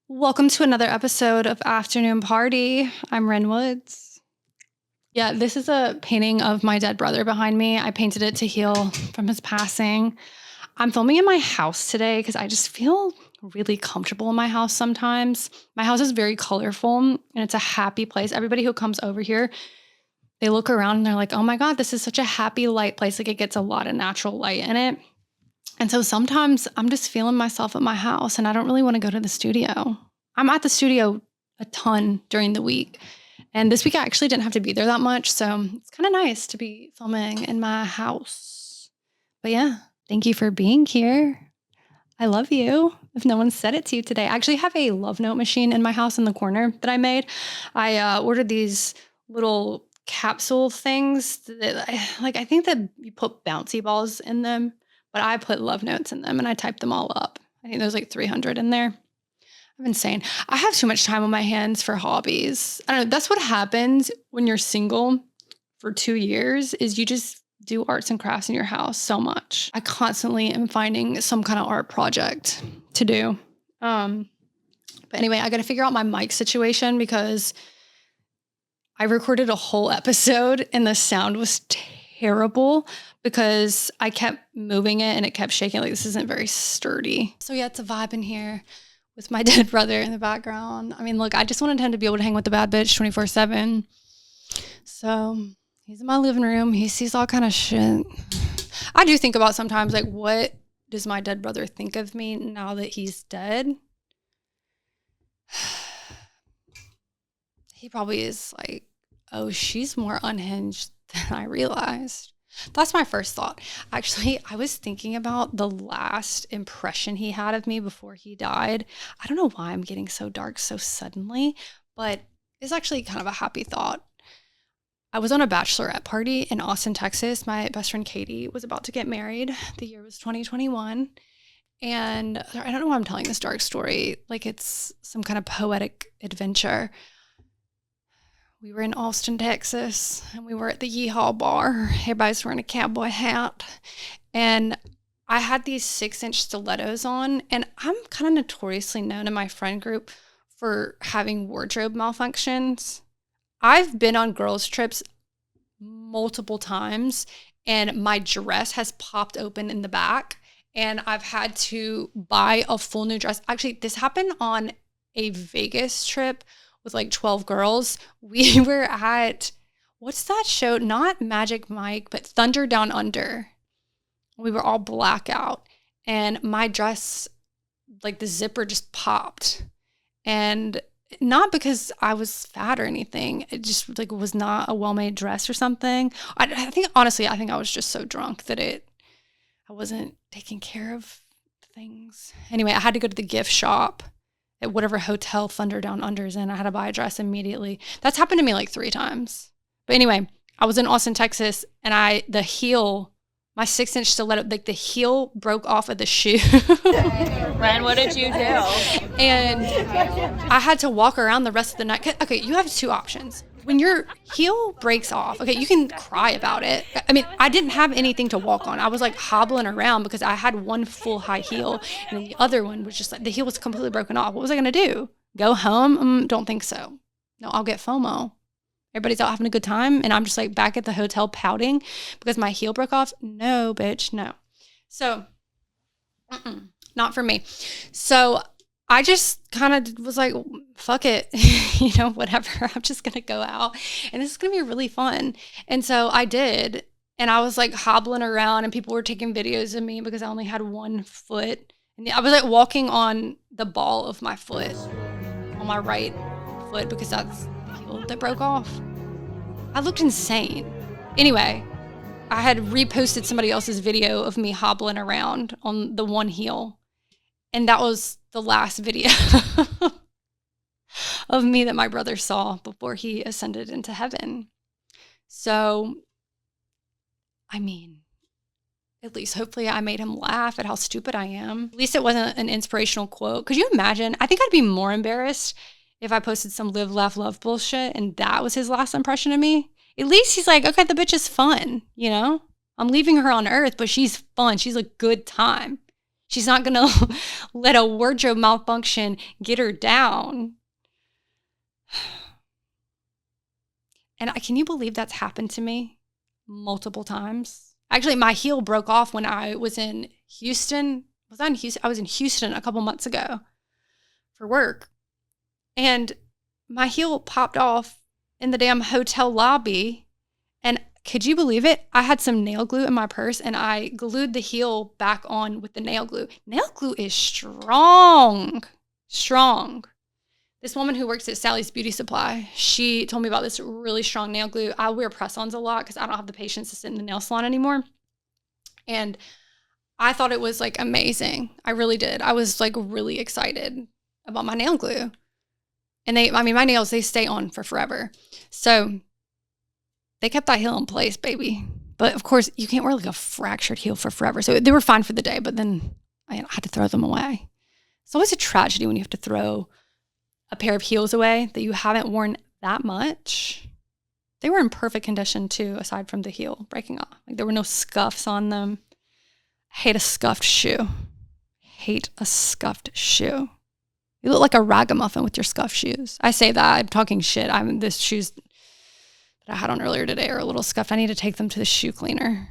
Welcome to another episode of Afternoon Party. I'm Ren Woods. Yeah, this is a painting of my dead brother behind me. I painted it to heal from his passing. I'm filming in my house today because I just feel really comfortable in my house sometimes. My house is very colorful and it's a happy place. Everybody who comes over here, they look around and they're like, oh my God, this is such a happy light place. Like it gets a lot of natural light in it. And so sometimes I'm just feeling myself at my house and I don't really want to go to the studio. I'm at the studio a ton during the week. And this week I actually didn't have to be there that much. So it's kind of nice to be filming in my house. But yeah, thank you for being here. I love you. If no one said it to you today, I actually have a love note machine in my house in the corner that I made. I ordered these little capsule things that I think that you put bouncy balls in them. But I put love notes in them and I typed them all up. I think there's like 300 in there. I'm insane. I have too much time on my hands for hobbies. I don't know. That's what happens when you're single for 2 years is you just do arts and crafts in your house so much. I constantly am finding some kind of art project to do. But anyway, I got to figure out my mic situation because I recorded a whole episode and the sound was terrible because I kept moving it and it kept shaking. Like, this isn't very sturdy. So yeah, it's a vibe in here with my dead brother in the background. I mean, look, I just wanted him to be able to hang with the bad bitch 24/7. So he's in my living room. He sees all kind of shit. I do think about sometimes, like, what does my dead brother think of me now that he's dead? He probably is like, oh, she's more unhinged than I realized. That's my first thought. Actually, I was thinking about the last impression he had of me before he died. I don't know why I'm getting so dark so suddenly, but it's actually kind of a happy thought. I was on a bachelorette party in Austin, Texas. My best friend Katie was about to get married. The year was 2021. And I don't know why I'm telling this dark story. Like it's some kind of poetic adventure. We were in Austin, Texas, and we were at the Yeehaw bar. Everybody's wearing a cowboy hat. And I had these 6-inch stilettos on, and I'm kind of notoriously known in my friend group for having wardrobe malfunctions. I've been on girls' trips multiple times, and my dress has popped open in the back, and I've had to buy a full new dress. Actually, this happened on a Vegas trip with like 12 girls. We were at, what's that show? Not Magic Mike, but Thunder Down Under. We were all blackout and my dress, like the zipper just popped. And not because I was fat or anything. It just like was not a well-made dress or something. I think, honestly, I think I was just so drunk that I wasn't taking care of things. Anyway, I had to go to the gift shop at whatever hotel Thunder Down Under's in. I had to buy a dress immediately. That's happened to me like 3 times. But anyway, I was in Austin, Texas, and the heel, my 6-inch stiletto, like the heel broke off of the shoe. Ren, what did you do? And I had to walk around the rest of the night. Okay, you have 2 options. When your heel breaks off, okay, you can cry about it. I mean, I didn't have anything to walk on. I was like hobbling around because I had one full high heel and the other one was just like, the heel was completely broken off. What was I going to do? Go home? Don't think so. No, I'll get FOMO. Everybody's out having a good time and I'm just like back at the hotel pouting because my heel broke off. No, bitch, no. So, not for me. So I just kind of was like, fuck it, whatever. I'm just going to go out and this is going to be really fun. And so I did. And I was like hobbling around and people were taking videos of me because I only had one foot. And I was like walking on the ball of my foot, on my right foot, because that's the heel that broke off. I looked insane. Anyway, I had reposted somebody else's video of me hobbling around on the one heel. And that was the last video of me that my brother saw before he ascended into heaven. So, I mean, at least hopefully I made him laugh at how stupid I am. At least it wasn't an inspirational quote. Could you imagine? I think I'd be more embarrassed if I posted some live, laugh, love bullshit and that was his last impression of me. At least he's like, okay, the bitch is fun, I'm leaving her on earth, but she's fun. She's a good time. She's not going to let a wardrobe malfunction get her down. And can you believe that's happened to me multiple times? Actually, my heel broke off when I was in Houston. I was in Houston a couple months ago for work. And my heel popped off in the damn hotel lobby. And could you believe it? I had some nail glue in my purse and I glued the heel back on with the nail glue. Nail glue is strong. This woman who works at Sally's Beauty Supply, she told me about this really strong nail glue. I wear press-ons a lot because I don't have the patience to sit in the nail salon anymore. And I thought it was like amazing. I really did. I was like really excited about my nail glue. And my nails, they stay on for forever. So they kept that heel in place, baby. But of course, you can't wear like a fractured heel for forever. So they were fine for the day, but then I had to throw them away. It's always a tragedy when you have to throw a pair of heels away that you haven't worn that much. They were in perfect condition too, aside from the heel breaking off. Like there were no scuffs on them. I hate a scuffed shoe. You look like a ragamuffin with your scuffed shoes. I say that, I'm talking shit. This shoes that I had on earlier today are a little scuffed. I need to take them to the shoe cleaner.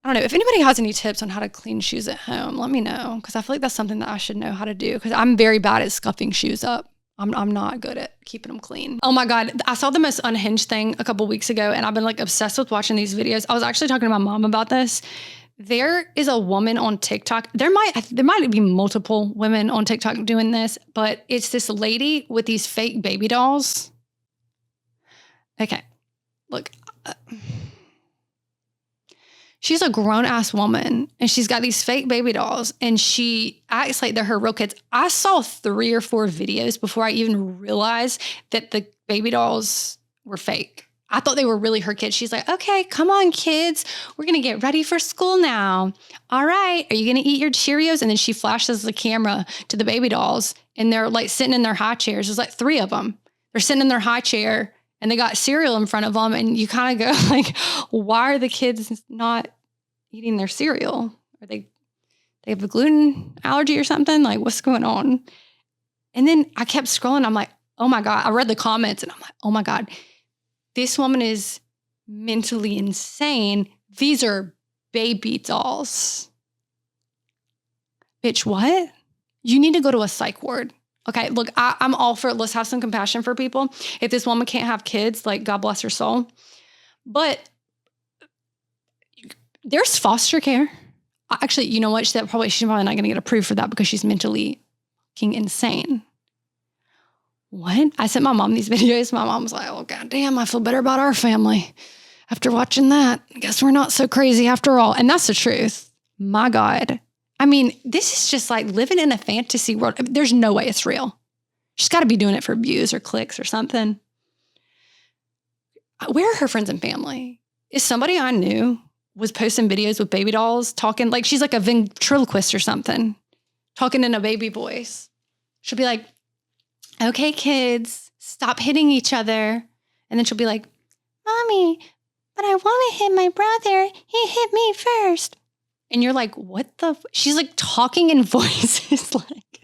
I don't know. If anybody has any tips on how to clean shoes at home, let me know. Because I feel like that's something that I should know how to do. Because I'm very bad at scuffing shoes up. I'm not good at keeping them clean. Oh my God. I saw the most unhinged thing a couple weeks ago. And I've been like obsessed with watching these videos. I was actually talking to my mom about this. There is a woman on TikTok. There might be multiple women on TikTok doing this. But it's this lady with these fake baby dolls. Okay. Look. She's a grown-ass woman, and she's got these fake baby dolls, and she acts like they're her real kids. I saw 3 or 4 videos before I even realized that the baby dolls were fake. I thought they were really her kids. She's like, okay, come on, kids. We're going to get ready for school now. All right. Are you going to eat your Cheerios? And then she flashes the camera to the baby dolls, and they're like sitting in their high chairs. There's like 3 of them. They're sitting in their high chair, and they got cereal in front of them, and you kind of go like, why are the kids not eating their cereal? Are they have a gluten allergy or something? Like, what's going on? And then I kept scrolling. I'm like, oh my God. I read the comments, and I'm like, oh my God. This woman is mentally insane. These are baby dolls. Bitch, what? You need to go to a psych ward. Okay, look, I'm all for it. Let's have some compassion for people. If this woman can't have kids, like, God bless her soul. But there's foster care. Actually, you know what? She's probably not going to get approved for that because she's mentally fucking insane. What? I sent my mom these videos. My mom was like, oh, goddamn, I feel better about our family after watching that. I guess we're not so crazy after all. And that's the truth. My God. I mean, this is just like living in a fantasy world. There's no way it's real. She's got to be doing it for views or clicks or something. Where are her friends and family? Is somebody I knew was posting videos with baby dolls talking like she's like a ventriloquist or something, talking in a baby voice. She'll be like, okay, kids, stop hitting each other. And then she'll be like, Mommy, but I want to hit my brother. He hit me first. And you're like, what the? She's like talking in voices. Like,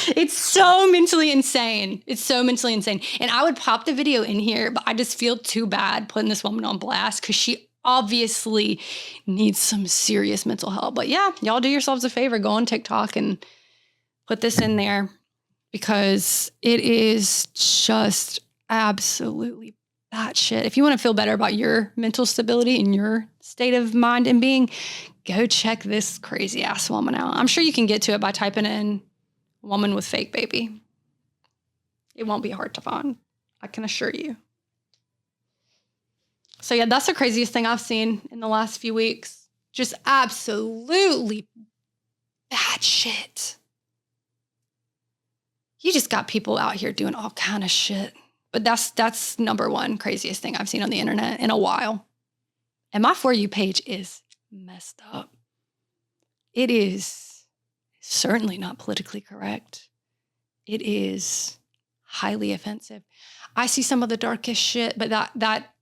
it's so mentally insane. It's so mentally insane. And I would pop the video in here, but I just feel too bad putting this woman on blast because she obviously needs some serious mental help. But yeah, y'all do yourselves a favor. Go on TikTok and put this in there because it is just absolutely batshit. If you want to feel better about your mental stability and your state of mind and being, go check this crazy ass woman out. I'm sure you can get to it by typing in woman with fake baby. It won't be hard to find. I can assure you. So yeah, that's the craziest thing I've seen in the last few weeks. Just absolutely bad shit. You just got people out here doing all kind of shit. But that's number one craziest thing I've seen on the internet in a while. And my For You page is messed up. It is certainly not politically correct. It is highly offensive. I see some of the darkest shit, but that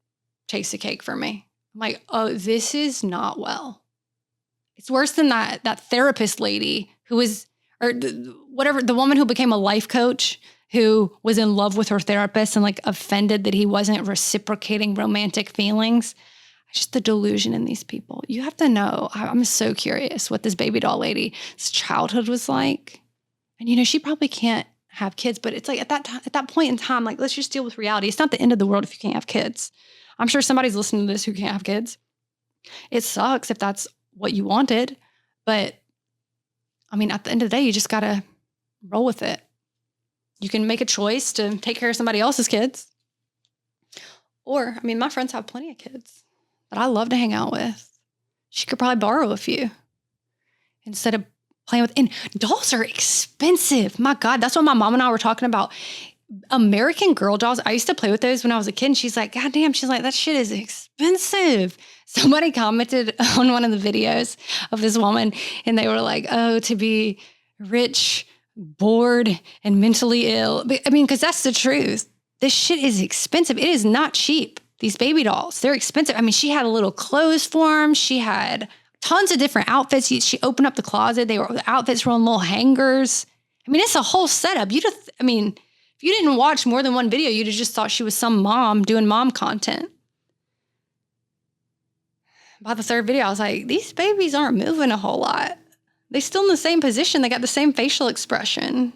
takes the cake for me. I'm like, oh, this is not well. It's worse than that therapist lady who was, or whatever, the woman who became a life coach who was in love with her therapist and like offended that he wasn't reciprocating romantic feelings. Just the delusion in these people. You have to know. I'm so curious what this baby doll lady's childhood was like. And, you know, she probably can't have kids, but it's like at that point in time, like, let's just deal with reality. It's not the end of the world if you can't have kids. I'm sure somebody's listening to this who can't have kids. It sucks if that's what you wanted. But, I mean, at the end of the day, you just got to roll with it. You can make a choice to take care of somebody else's kids. Or, I mean, my friends have plenty of kids that I love to hang out with. She could probably borrow a few instead of playing with. And dolls are expensive. My God, that's what my mom and I were talking about. American Girl dolls. I used to play with those when I was a kid. And she's like, God damn, she's like, that shit is expensive. Somebody commented on one of the videos of this woman and they were like, oh, to be rich, bored, and mentally ill. I mean, because that's the truth. This shit is expensive. It is not cheap. These baby dolls, they're expensive. I mean, she had a little clothes for them. She had tons of different outfits. She opened up the closet. The outfits were on little hangers. I mean, it's a whole setup. If you didn't watch more than one video, you'd have just thought she was some mom doing mom content. By the third video, I was like, these babies aren't moving a whole lot. They're still in the same position. They got the same facial expression.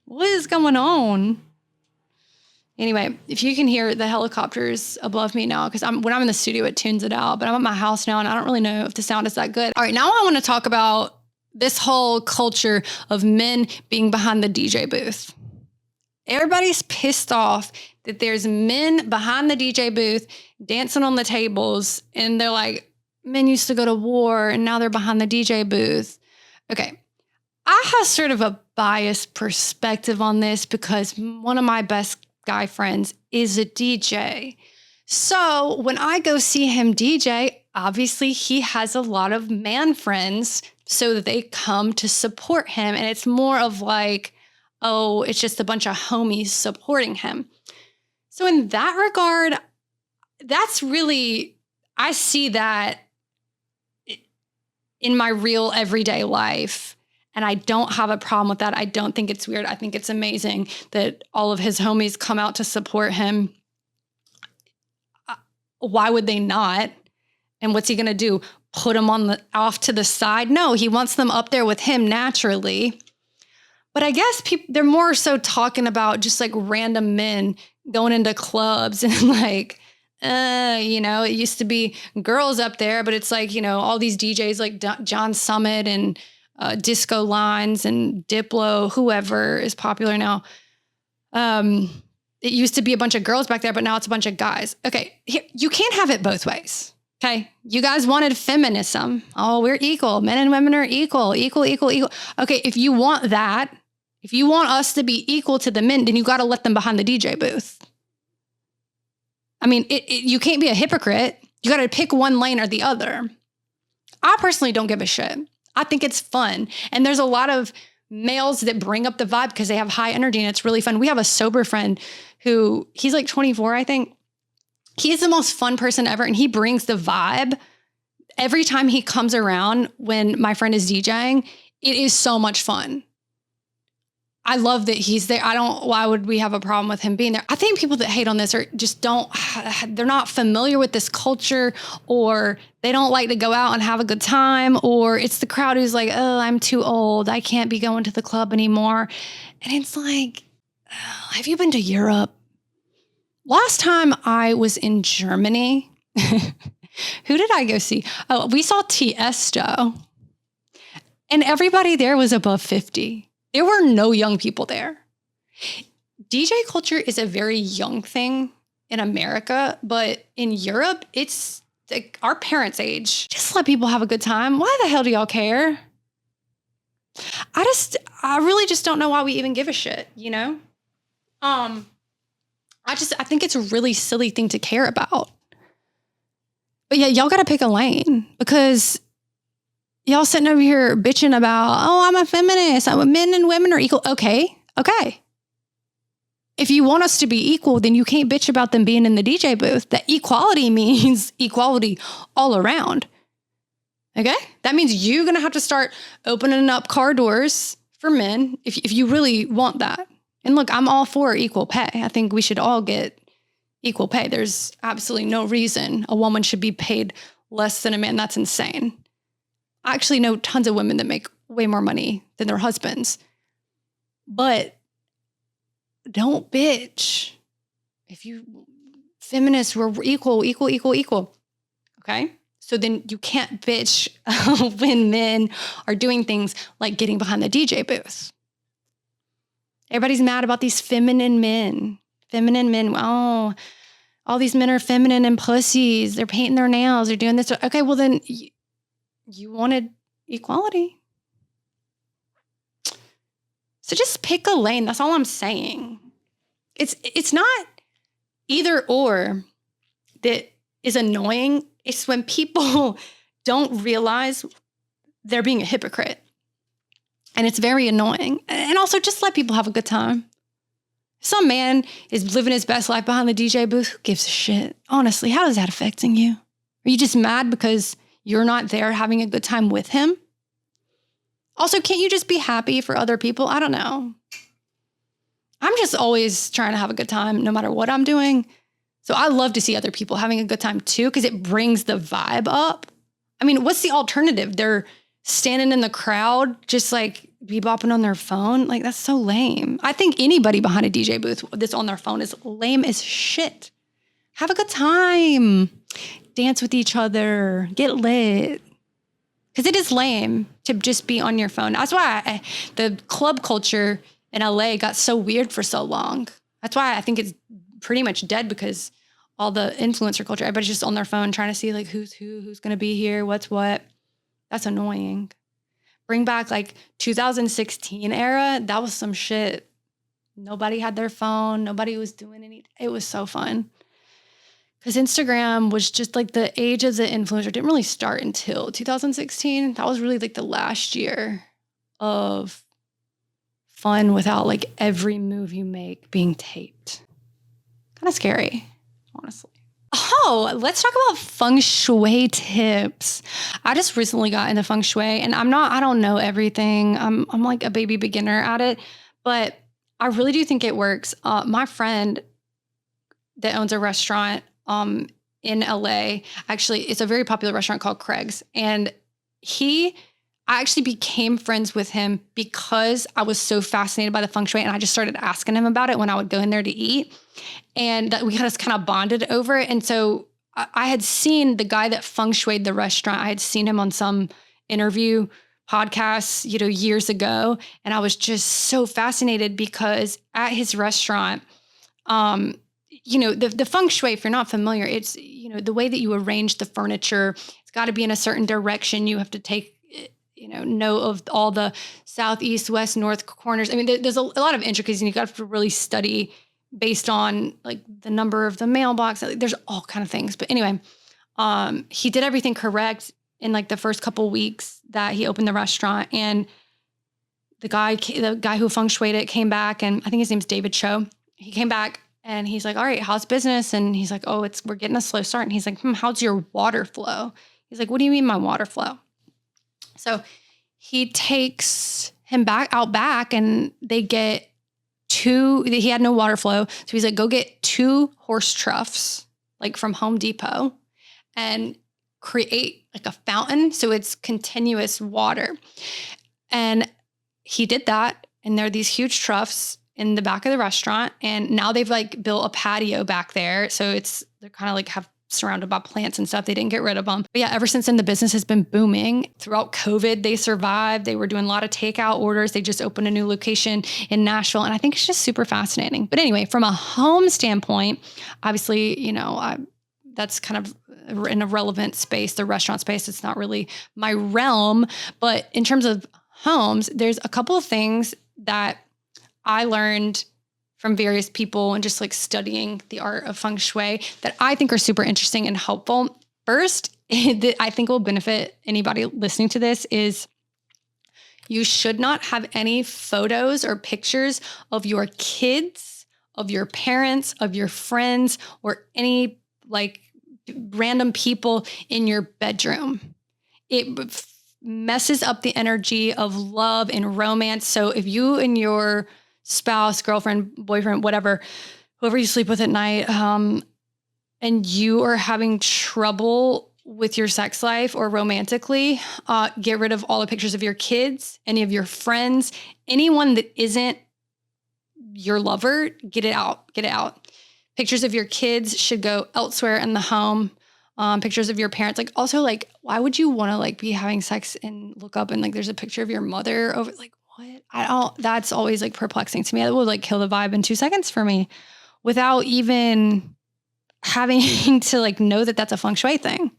What is going on? Anyway, if you can hear the helicopters above me now, because when I'm in the studio, it tunes it out, but I'm at my house now and I don't really know if the sound is that good. All right, now I want to talk about this whole culture of men being behind the DJ booth. Everybody's pissed off that there's men behind the DJ booth dancing on the tables, and they're like, men used to go to war and now they're behind the DJ booth. Okay, I have sort of a biased perspective on this because one of my best guy friends is a DJ. So when I go see him DJ, obviously he has a lot of man friends so that they come to support him. And it's more of like, oh, it's just a bunch of homies supporting him. So in that regard, that's really, I see that in my real everyday life. And I don't have a problem with that. I don't think it's weird. I think it's amazing that all of his homies come out to support him. Why would they not? And what's he going to do? Put them off to the side? No, he wants them up there with him naturally. But I guess they're more so talking about just like random men going into clubs and like, it used to be girls up there, but it's like, all these DJs like John Summit and Disco Lines and Diplo, whoever is popular now. It used to be a bunch of girls back there, but now it's a bunch of guys. Okay, you can't have it both ways. Okay, you guys wanted feminism. Oh, we're equal. Men and women are equal. Okay, if you want that, if you want us to be equal to the men, then you got to let them behind the DJ booth. I mean, you can't be a hypocrite. You got to pick one lane or the other. I personally don't give a shit. I think it's fun. And there's a lot of males that bring up the vibe because they have high energy and it's really fun. We have a sober friend who, he's like 24, I think. He's the most fun person ever and he brings the vibe. Every time he comes around when my friend is DJing, it is so much fun. I love that he's there. Why would we have a problem with him being there? I think people that hate on this they're not familiar with this culture, or they don't like to go out and have a good time, or it's the crowd who's like, oh, I'm too old. I can't be going to the club anymore. And it's like, have you been to Europe? Last time I was in Germany, who did I go see? Oh, we saw Tiesto. And everybody there was above 50. There were no young people there. DJ culture is a very young thing in America, but in Europe, it's like our parents' age. Just let people have a good time. Why the hell do y'all care? I really just don't know why we even give a shit, I think it's a really silly thing to care about. But yeah, y'all got to pick a lane because y'all sitting over here bitching about, oh, I'm a feminist. Men and women are equal. Okay. If you want us to be equal, then you can't bitch about them being in the DJ booth. That equality means equality all around. Okay. That means you're going to have to start opening up car doors for men if you really want that. And look, I'm all for equal pay. I think we should all get equal pay. There's absolutely no reason a woman should be paid less than a man. That's insane. I actually know tons of women that make way more money than their husbands. But don't bitch. If you feminists were equal. Okay? So then you can't bitch when men are doing things like getting behind the DJ booth. Everybody's mad about these feminine men. Oh, all these men are feminine and pussies. They're painting their nails. They're doing this. Okay, well then you wanted equality. So just pick a lane. That's all I'm saying. It's not either or that is annoying. It's when people don't realize they're being a hypocrite. And it's very annoying. And also just let people have a good time. Some man is living his best life behind the DJ booth. Who gives a shit? Honestly, how is that affecting you? Are you just mad because you're not there having a good time with him? Also, can't you just be happy for other people? I don't know. I'm just always trying to have a good time no matter what I'm doing. So I love to see other people having a good time too, because it brings the vibe up. I mean, what's the alternative? They're standing in the crowd, just like bebopping on their phone. Like, that's so lame. I think anybody behind a DJ booth that's on their phone is lame as shit. Have a good time. Dance with each other. Get lit. Because it is lame to just be on your phone. That's why the club culture in LA got so weird for so long. That's why I think it's pretty much dead, because all the influencer culture, everybody's just on their phone trying to see like who's going to be here, what's what. That's annoying. Bring back like 2016 era. That was some shit. Nobody had their phone. Nobody was doing anything. It was so fun. Because Instagram was just like the age of the influencer didn't really start until 2016. That was really like the last year of fun without like every move you make being taped. Kind of scary, honestly. Oh, let's talk about Feng Shui tips. I just recently got into Feng Shui, and I don't know everything. I'm like a baby beginner at it, but I really do think it works. My friend that owns a restaurant in LA, actually, it's a very popular restaurant called Craig's, and I actually became friends with him because I was so fascinated by the Feng Shui, and I just started asking him about it when I would go in there to eat. And we just kind of bonded over it. And so I had seen the guy that Feng Shui'd the restaurant. I had seen him on some interview podcasts, years ago. And I was just so fascinated because at his restaurant, the Feng Shui, if you're not familiar, it's, the way that you arrange the furniture, it's got to be in a certain direction. You have to take note of all the south, east, west, north corners. I mean, there's a lot of intricacies, and you got to really study based on like the number of the mailbox. There's all kind of things. But anyway, he did everything correct in like the first couple weeks that he opened the restaurant. And the guy who Feng Shui'd it came back, and I think his name's David Cho. He came back and he's like, all right, how's business? And he's like, oh, we're getting a slow start. And he's like, how's your water flow? He's like, what do you mean my water flow? So he takes him out back, and they get he had no water flow. So he's like, go get 2 horse troughs, like from Home Depot, and create like a fountain. So it's continuous water. And he did that. And there are these huge troughs in the back of the restaurant. And now they've like built a patio back there. So they're kind of like have surrounded by plants and stuff. They didn't get rid of them. But yeah, ever since then, the business has been booming. Throughout COVID, they survived. They were doing a lot of takeout orders. They just opened a new location in Nashville. And I think it's just super fascinating. But anyway, from a home standpoint, obviously, that's kind of in a relevant space, the restaurant space. It's not really my realm. But in terms of homes, there's a couple of things that I learned from various people and just like studying the art of Feng Shui that I think are super interesting and helpful. First, that I think will benefit anybody listening to this is you should not have any photos or pictures of your kids, of your parents, of your friends, or any like random people in your bedroom. messes up the energy of love and romance. So if you and your spouse, girlfriend, boyfriend, whatever, whoever you sleep with at night, and you are having trouble with your sex life or romantically, get rid of all the pictures of your kids, any of your friends, anyone that isn't your lover, get it out. Pictures of your kids should go elsewhere in the home. Pictures of your parents. Like, also, like, why would you want to like be having sex and look up and like there's a picture of your mother over, like, what? That's always like perplexing to me. That will like kill the vibe in 2 seconds for me without even having to like know that that's a feng shui thing.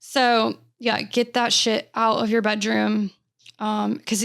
So yeah, get that shit out of your bedroom. Cause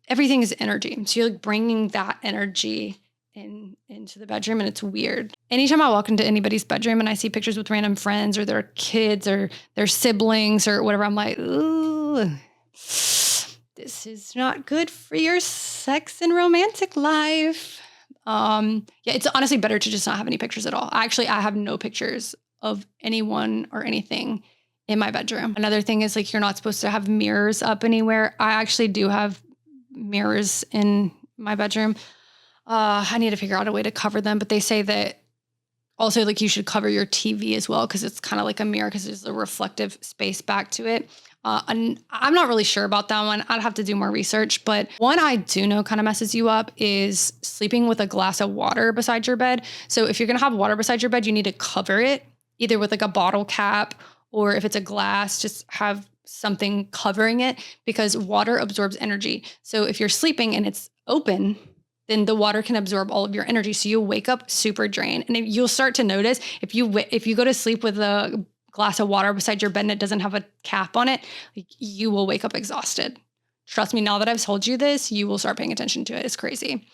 everything is energy. So you're like bringing that energy into the bedroom, and it's weird. Anytime I walk into anybody's bedroom and I see pictures with random friends or their kids or their siblings or whatever, I'm like, ooh, this is not good for your sex and romantic life. Yeah, it's honestly better to just not have any pictures at all. Actually, I have no pictures of anyone or anything in my bedroom. Another thing is like, you're not supposed to have mirrors up anywhere. I actually do have mirrors in my bedroom. I need to figure out a way to cover them, but they say that also like you should cover your TV as well, because it's kind of like a mirror because there's a reflective space back to it. And I'm not really sure about that one. I'd have to do more research, but one I do know kind of messes you up is sleeping with a glass of water beside your bed. So if you're going to have water beside your bed, you need to cover it either with like a bottle cap, or if it's a glass, just have something covering it, because water absorbs energy. So if you're sleeping and it's open, then the water can absorb all of your energy. So you'll wake up super drained. And you'll start to notice if you go to sleep with a glass of water beside your bed and it doesn't have a cap on it, like, you will wake up exhausted. Trust me, now that I've told you this, you will start paying attention to it. It's crazy.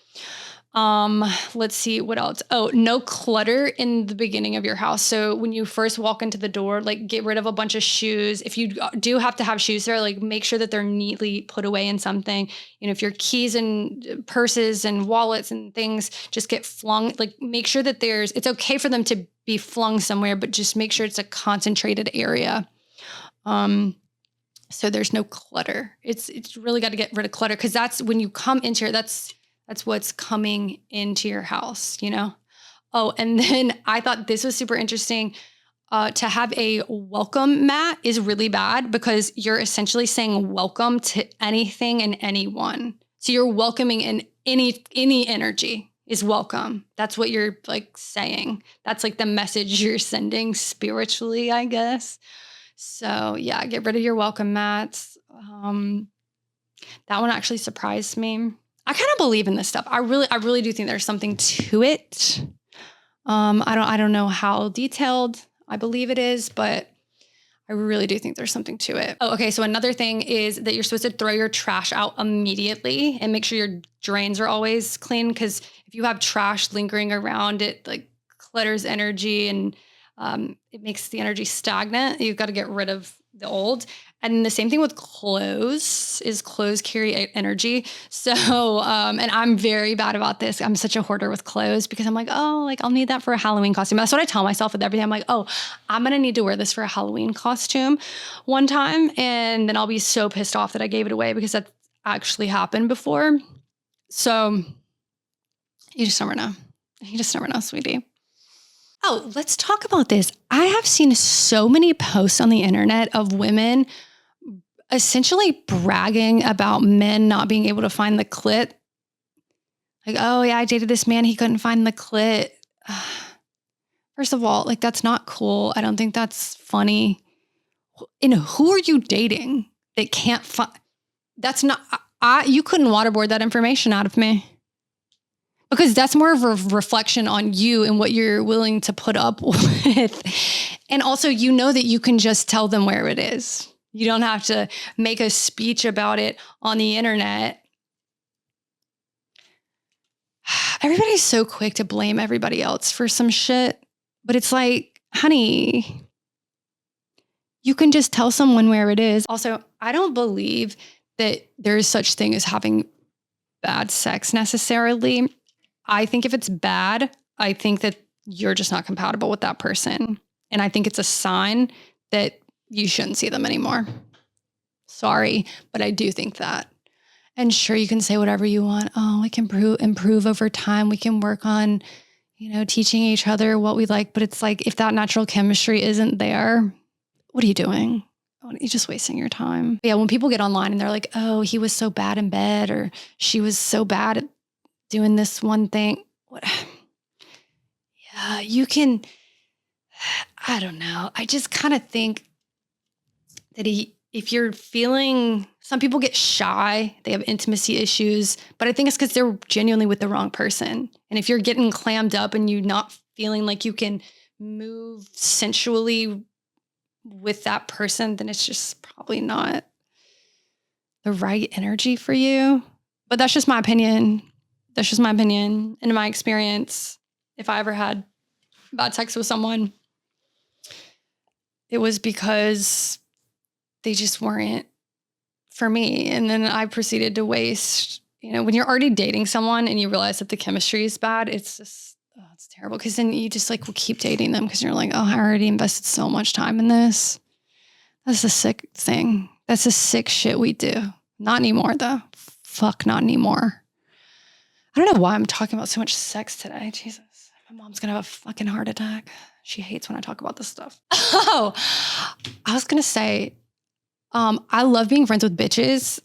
Let's see what else. Oh, no clutter in the beginning of your house. So when you first walk into the door, like, get rid of a bunch of shoes. If you do have to have shoes there, like, make sure that they're neatly put away in something. You know, if your keys and purses and wallets and things just get flung, like, make sure that it's okay for them to be flung somewhere, but just make sure it's a concentrated area. So there's no clutter. It's really got to get rid of clutter, because that's when you come into here, that's what's coming into your house, you know? Oh, and then I thought this was super interesting. To have a welcome mat is really bad, because you're essentially saying welcome to anything and anyone. So you're welcoming in any energy is welcome. That's what you're like saying. That's like the message you're sending spiritually, I guess. So yeah, get rid of your welcome mats. That one actually surprised me. I kind of believe in this stuff. I really do think there's something to it. I don't know how detailed I believe it is, but I really do think there's something to it. Oh, okay. So another thing is that you're supposed to throw your trash out immediately and make sure your drains are always clean, because if you have trash lingering around, it like clutters energy and it makes the energy stagnant. You've got to get rid of the old. And the same thing with clothes carry energy. So, and I'm very bad about this. I'm such a hoarder with clothes, because I'm like, oh, like, I'll need that for a Halloween costume. That's what I tell myself with everything. I'm like, oh, I'm going to need to wear this for a Halloween costume one time. And then I'll be so pissed off that I gave it away, because that actually happened before. So you just never know. You just never know, sweetie. Oh, let's talk about this. I have seen so many posts on the internet of women essentially bragging about men not being able to find the clit. Like, oh yeah, I dated this man, he couldn't find the clit. First of all, like, that's not cool. I don't think that's funny. And who are you dating that can't find? That's not, you couldn't waterboard that information out of me. Because that's more of a reflection on you and what you're willing to put up with. And also, you know that you can just tell them where it is. You don't have to make a speech about it on the internet. Everybody's so quick to blame everybody else for some shit. But it's like, honey, you can just tell someone where it is. Also, I don't believe that there is such thing as having bad sex necessarily. I think if it's bad, I think that you're just not compatible with that person. And I think it's a sign that you shouldn't see them anymore. Sorry, but I do think that. And sure, you can say whatever you want. Oh, we can improve over time. We can work on, teaching each other what we like. But it's like, if that natural chemistry isn't there, what are you doing? You're just wasting your time. But yeah, when people get online and they're like, oh, he was so bad in bed, or she was so bad at doing this one thing. What? Yeah, you can, I don't know. I just kind of think that if you're feeling, some people get shy, they have intimacy issues, but I think it's because they're genuinely with the wrong person. And if you're getting clammed up and you're not feeling like you can move sensually with that person, then it's just probably not the right energy for you. But that's just my opinion. That's just my opinion. And in my experience, if I ever had bad sex with someone, it was because they just weren't for me. And then I proceeded to waste, when you're already dating someone and you realize that the chemistry is bad, it's just, it's terrible. Because then you just will keep dating them because you're like, oh, I already invested so much time in this. That's a sick thing. That's a sick shit we do. Not anymore though. Fuck, not anymore. I don't know why I'm talking about so much sex today. Jesus. My mom's going to have a fucking heart attack. She hates when I talk about this stuff. Oh, I was going to say, I love being friends with bitches,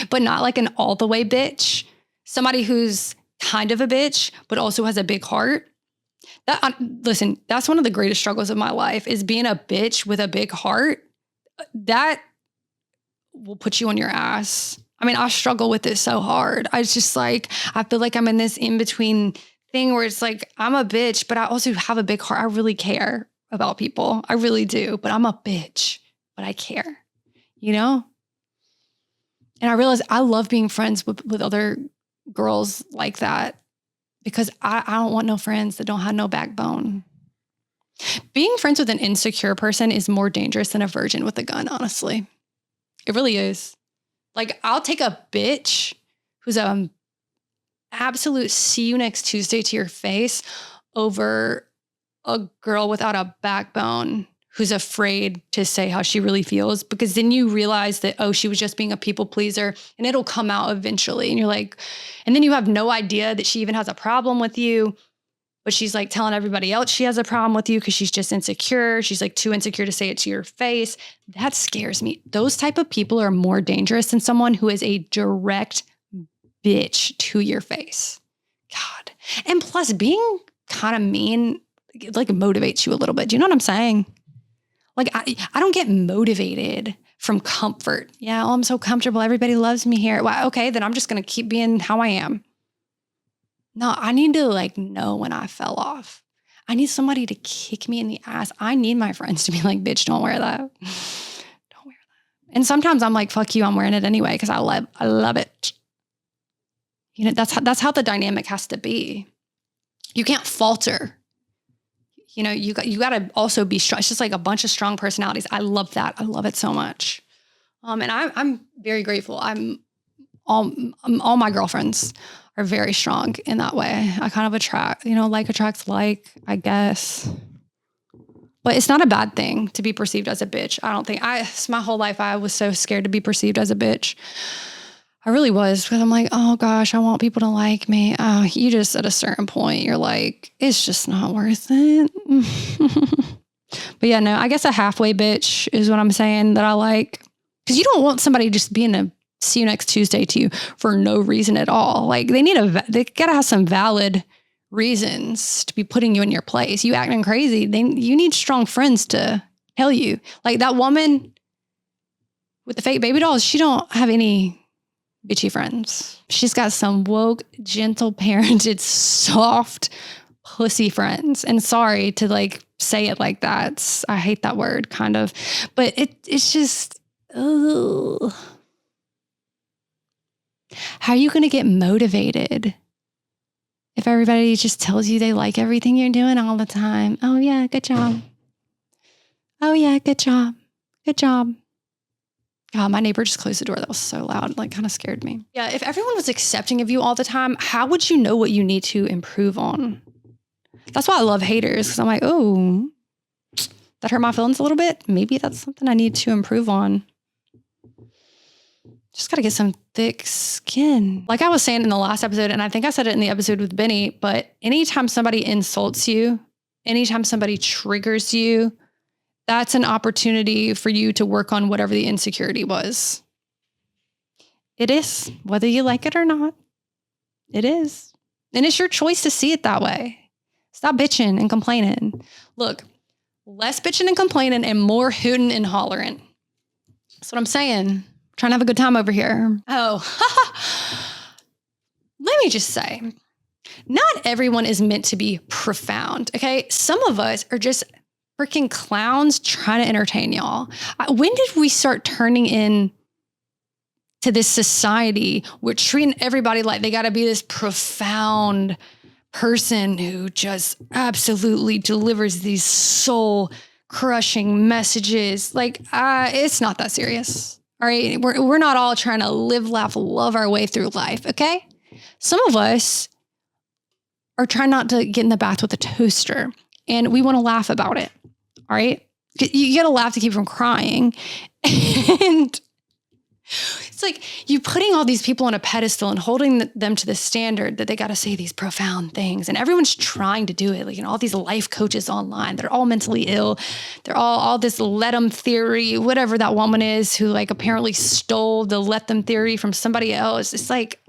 but not like an all the way bitch. Somebody who's kind of a bitch, but also has a big heart. Listen, that's one of the greatest struggles of my life, is being a bitch with a big heart. That will put you on your ass. I mean, I struggle with it so hard. I feel like I'm in this in-between thing where it's like, I'm a bitch, but I also have a big heart. I really care about people. I really do, but I'm a bitch, but I care, And I realize I love being friends with other girls like that, because I don't want no friends that don't have no backbone. Being friends with an insecure person is more dangerous than a virgin with a gun, honestly. It really is. Like, I'll take a bitch who's absolute see you next Tuesday to your face over a girl without a backbone who's afraid to say how she really feels, because then you realize that, oh, she was just being a people pleaser, and it'll come out eventually. And you're like, and then you have no idea that she even has a problem with you, but she's like telling everybody else she has a problem with you because she's just insecure. She's like too insecure to say it to your face. That scares me. Those type of people are more dangerous than someone who is a direct bitch to your face. God. And plus, being kind of mean, like, motivates you a little bit. Do you know what I'm saying? Like, I don't get motivated from comfort. Yeah, oh, I'm so comfortable. Everybody loves me here. Well, okay, then I'm just going to keep being how I am. No, I need to know when I fell off. I need somebody to kick me in the ass. I need my friends to be like, bitch, don't wear that. Don't wear that. And sometimes I'm like, fuck you, I'm wearing it anyway because I love it. That's how the dynamic has to be. You can't falter. You got to also be strong. It's just like a bunch of strong personalities. I love that. I love it so much. And I'm very grateful. All my girlfriends are very strong in that way. I kind of attract, like attracts like, I guess. But it's not a bad thing to be perceived as a bitch. I don't think my whole life, I was so scared to be perceived as a bitch. I really was, because I'm like, oh gosh, I want people to like me. Oh, you just at a certain point, you're like, it's just not worth it. But yeah, no, I guess a halfway bitch is what I'm saying that I like. Because you don't want somebody just being a see you next Tuesday to you for no reason at all. Like, they gotta have some valid reasons to be putting you in your place. You acting crazy, you need strong friends to tell you. Like that woman with the fake baby dolls, she don't have any bitchy friends. She's got some woke, gentle parented, soft pussy friends. And sorry to say it like that. I hate that word kind of, but it's just, ugh. How are you going to get motivated if everybody just tells you they like everything you're doing all the time? Oh yeah, good job. Oh yeah, good job. Good job. God, my neighbor just closed the door. That was so loud, kind of scared me. Yeah, if everyone was accepting of you all the time, how would you know what you need to improve on? That's why I love haters, because I'm like, oh, that hurt my feelings a little bit. Maybe that's something I need to improve on. Just got to get some thick skin. Like I was saying in the last episode, and I think I said it in the episode with Benny, but anytime somebody insults you, anytime somebody triggers you, that's an opportunity for you to work on whatever the insecurity was. It is, whether you like it or not. It is. And it's your choice to see it that way. Stop bitching and complaining. Look, less bitching and complaining and more hooting and hollering. That's what I'm saying. Trying to have a good time over here. Oh, let me just say, not everyone is meant to be profound, okay? Some of us are just freaking clowns trying to entertain y'all. When did we start turning in to this society? We're treating everybody like they got to be this profound person who just absolutely delivers these soul crushing messages. Like, it's not that serious. All right. We're not all trying to live, laugh, love our way through life. Okay. Some of us are trying not to get in the bath with a toaster and we want to laugh about it. All right. You got to laugh to keep from crying. And it's like you putting all these people on a pedestal and holding them to the standard that they got to say these profound things. And everyone's trying to do it. Like, all these life coaches online, they're all mentally ill. They're all this let them theory, whatever that woman is who like apparently stole the let them theory from somebody else. It's like,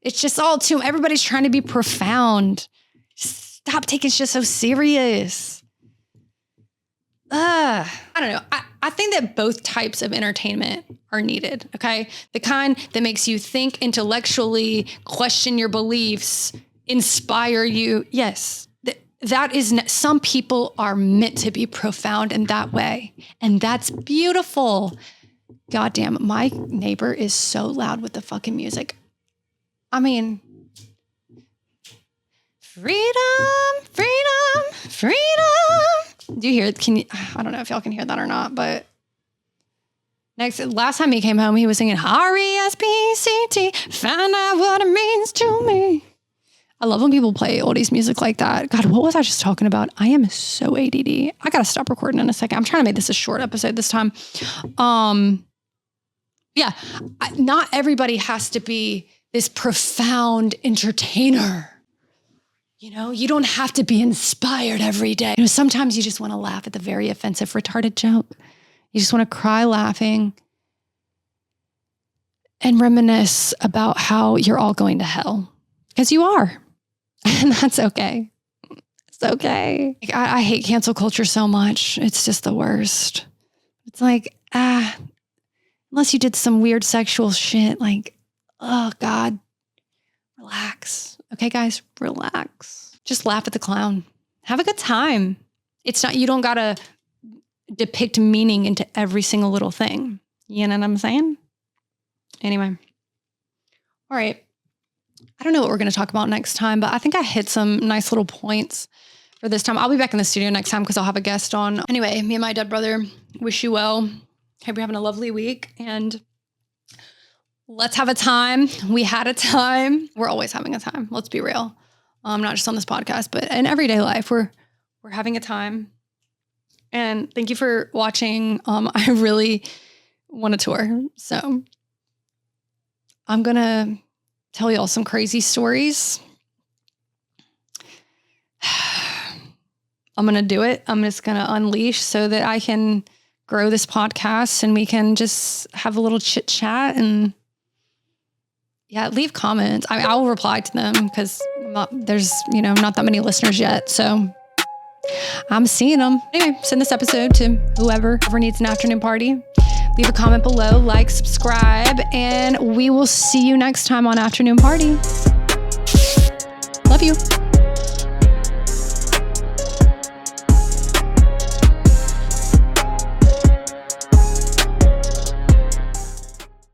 it's just all too, everybody's trying to be profound. Stop taking shit so serious. I don't know. I think that both types of entertainment are needed, okay? The kind that makes you think intellectually, question your beliefs, inspire you. Yes, that is, some people are meant to be profound in that way. And that's beautiful. Goddamn, my neighbor is so loud with the fucking music. I mean, freedom, freedom, freedom. Do you hear it? I don't know if y'all can hear that or not, but last time he came home, he was singing R-E-S-P-C-T, find out what it means to me. I love when people play oldies music like that. God, what was I just talking about? I am so ADD. I got to stop recording in a second. I'm trying to make this a short episode this time. Yeah, not everybody has to be this profound entertainer. You don't have to be inspired every day. Sometimes you just want to laugh at the very offensive, retarded joke. You just want to cry laughing and reminisce about how you're all going to hell. Because you are. And that's okay. It's okay. I hate cancel culture so much. It's just the worst. It's like, unless you did some weird sexual shit, like, oh God, relax. Okay, guys, relax. Just laugh at the clown. Have a good time. It's not, you don't got to depict meaning into every single little thing. You know what I'm saying? Anyway. All right. I don't know what we're going to talk about next time, but I think I hit some nice little points for this time. I'll be back in the studio next time because I'll have a guest on. Anyway, me and my dead brother wish you well. Hope you're having a lovely week and let's have a time. We had a time. We're always having a time. Let's be real. Not just on this podcast, but in everyday life, we're having a time. And thank you for watching. I really want a tour. So I'm going to tell y'all some crazy stories. I'm going to do it. I'm just going to unleash so that I can grow this podcast and we can just have a little chit chat and leave comments. I'll reply to them because there's, not that many listeners yet. So I'm seeing them. Anyway, send this episode to whoever needs an afternoon party. Leave a comment below, like, subscribe, and we will see you next time on Afternoon Party. Love you.